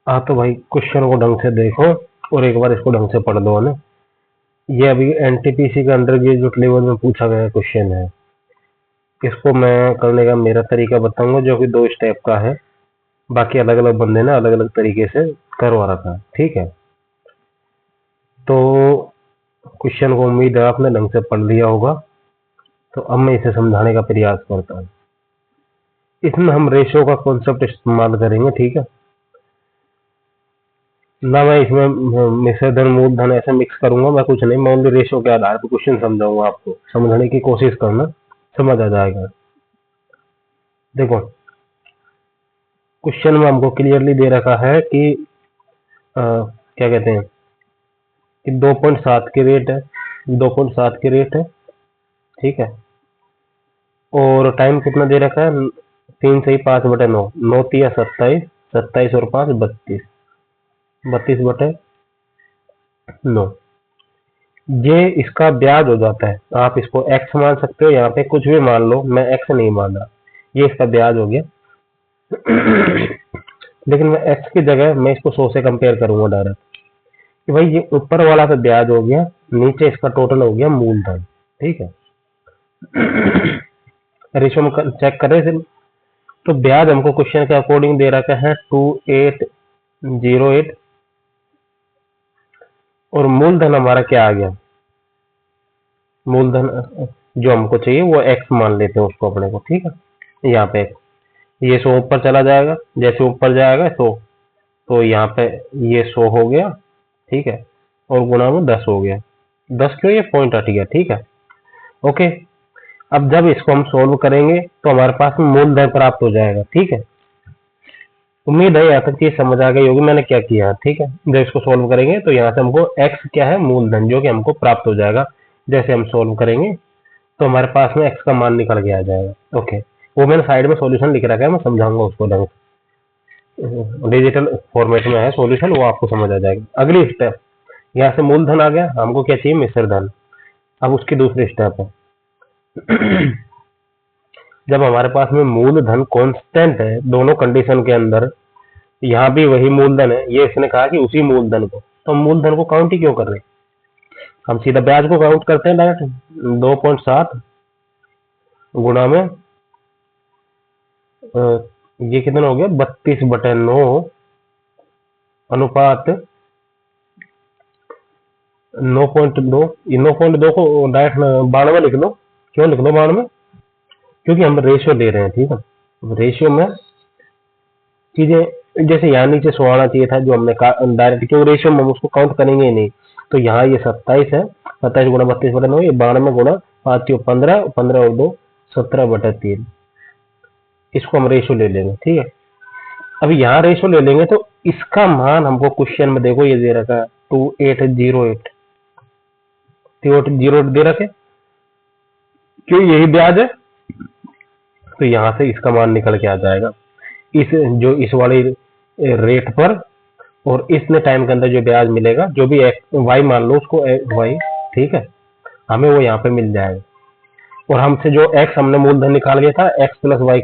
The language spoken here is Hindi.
हाँ तो भाई क्वेश्चन को ढंग से देखो और एक बार इसको ढंग से पढ़ दो, है ना। ये अभी एनटीपीसी के अंडर ग्रेजुएट लेवल में पूछा गया क्वेश्चन है। इसको मैं करने का मेरा तरीका बताऊंगा, जो कि 2 स्टेप का है। बाकी अलग अलग बंदे ने अलग अलग तरीके से करवा रखा है, ठीक है। तो क्वेश्चन को उम्मीद है आपने ढंग से पढ़ लिया होगा। तो अब मैं इसे समझाने का प्रयास करता हूँ। इसमें हम रेशियो का कॉन्सेप्ट इस्तेमाल करेंगे, ठीक है ना। मैं इसमें मिश्र धन मूल धन ऐसे मिक्स करूंगा मैं, कुछ नहीं। मैं ओनली रेशियो के आधार पर क्वेश्चन समझाऊंगा, आपको समझने की कोशिश करना, समझ आ जाएगा। देखो क्वेश्चन में हमको क्लियरली दे रखा है कि क्या कहते हैं कि 2.7 की रेट है, 2.7 की रेट है, ठीक है। और टाइम कितना दे रखा है, 3 से 5/9, 9 तिया 27, 27 और 5 32, 32/9। ये इसका ब्याज हो जाता है। आप इसको एक्स मान सकते हो, यहाँ पे कुछ भी मान लो, मैं एक्स नहीं मान रहा। ये इसका ब्याज हो गया। लेकिन मैं एक्स की जगह मैं इसको 100 से कंपेयर करूंगा डायरेक्ट, कि भाई ये ऊपर वाला तो ब्याज हो गया, नीचे इसका टोटल हो गया मूलधन, ठीक है। रेशो में चेक करें इसे। तो ब्याज हमको क्वेश्चन के अकॉर्डिंग दे रखा है 2808, और मूलधन हमारा क्या आ गया, मूलधन जो हमको चाहिए वो एक्स मान लेते हैं उसको अपने को, ठीक है। यहाँ पे ये 100 ऊपर चला जाएगा, जैसे ऊपर जाएगा 100, तो यहाँ पे ये 100 हो गया, ठीक है। और गुणा में 10 हो गया। 10 क्यों, ये पॉइंट हट गया, ठीक है। ओके, अब जब इसको हम सोल्व करेंगे तो हमारे पास में मूलधन प्राप्त हो जाएगा, ठीक है। उम्मीद है यहाँ तक चीज समझ आ गई होगी मैंने क्या किया है, ठीक है। जब इसको सोल्व करेंगे तो यहाँ से हमको एक्स क्या है, मूलधन, जो कि हमको प्राप्त हो जाएगा। जैसे हम सोल्व करेंगे तो हमारे पास में एक्स का मान निकल के आ जाएगा। ओके, वो मैंने साइड में सॉल्यूशन लिख रखा है, मैं समझाऊंगा उसको ढंग से। डिजिटल फॉर्मेट में है सॉल्यूशन, वो आपको समझ आ जाएगा। अगली स्टेप, यहाँ से मूलधन आ गया, हमको क्या चाहिए, मिश्र धन। अब उसकी दूसरी स्टेप है। जब हमारे पास में मूलधन कांस्टेंट है दोनों कंडीशन के अंदर, यहाँ भी वही मूलधन है, ये इसने कहा कि उसी मूलधन को, तो हम मूलधन को काउंट ही क्यों कर रहे हैं, हम सीधा ब्याज को काउंट करते हैं डायरेक्ट। 2.7 गुणा में ये कितना हो गया, 32/9 अनुपात 9.2। ये 9.2 को डायरेक्ट 92 लिख लो। क्यों लिख लो 92, क्योंकि हम रेशियो ले रहे हैं, ठीक है। रेशियो में चीजें जैसे यहाँ नीचे 100 आना चाहिए था, जो हमने डायरेक्ट, क्यों रेशियो में हम उसको काउंट करेंगे ही नहीं। तो यहाँ ये 27 है, 27 गुणा 32/9, ये 92 गुणा 5 15, 15 और 2 17/3। इसको हम रेशियो ले लेंगे, ठीक है। अभी यहाँ रेशियो ले लेंगे तो इसका मान हमको क्वेश्चन में देखो ये दे रखा है 2808, 2808 दे रखे, क्यों यही ब्याज है। तो यहाँ से इसका मान निकल के आ जाएगा, इस जो इस वाली रेट पर, और इसने टाइम के अंदर जो ब्याज मिलेगा, जो भी वाई मान लो उसको वाई, ठीक है, हमें वो यहाँ पे मिल जाएगा। और हमसे जो एक्स हमने मूलधन निकाल लिया था, एक्स प्लस वाई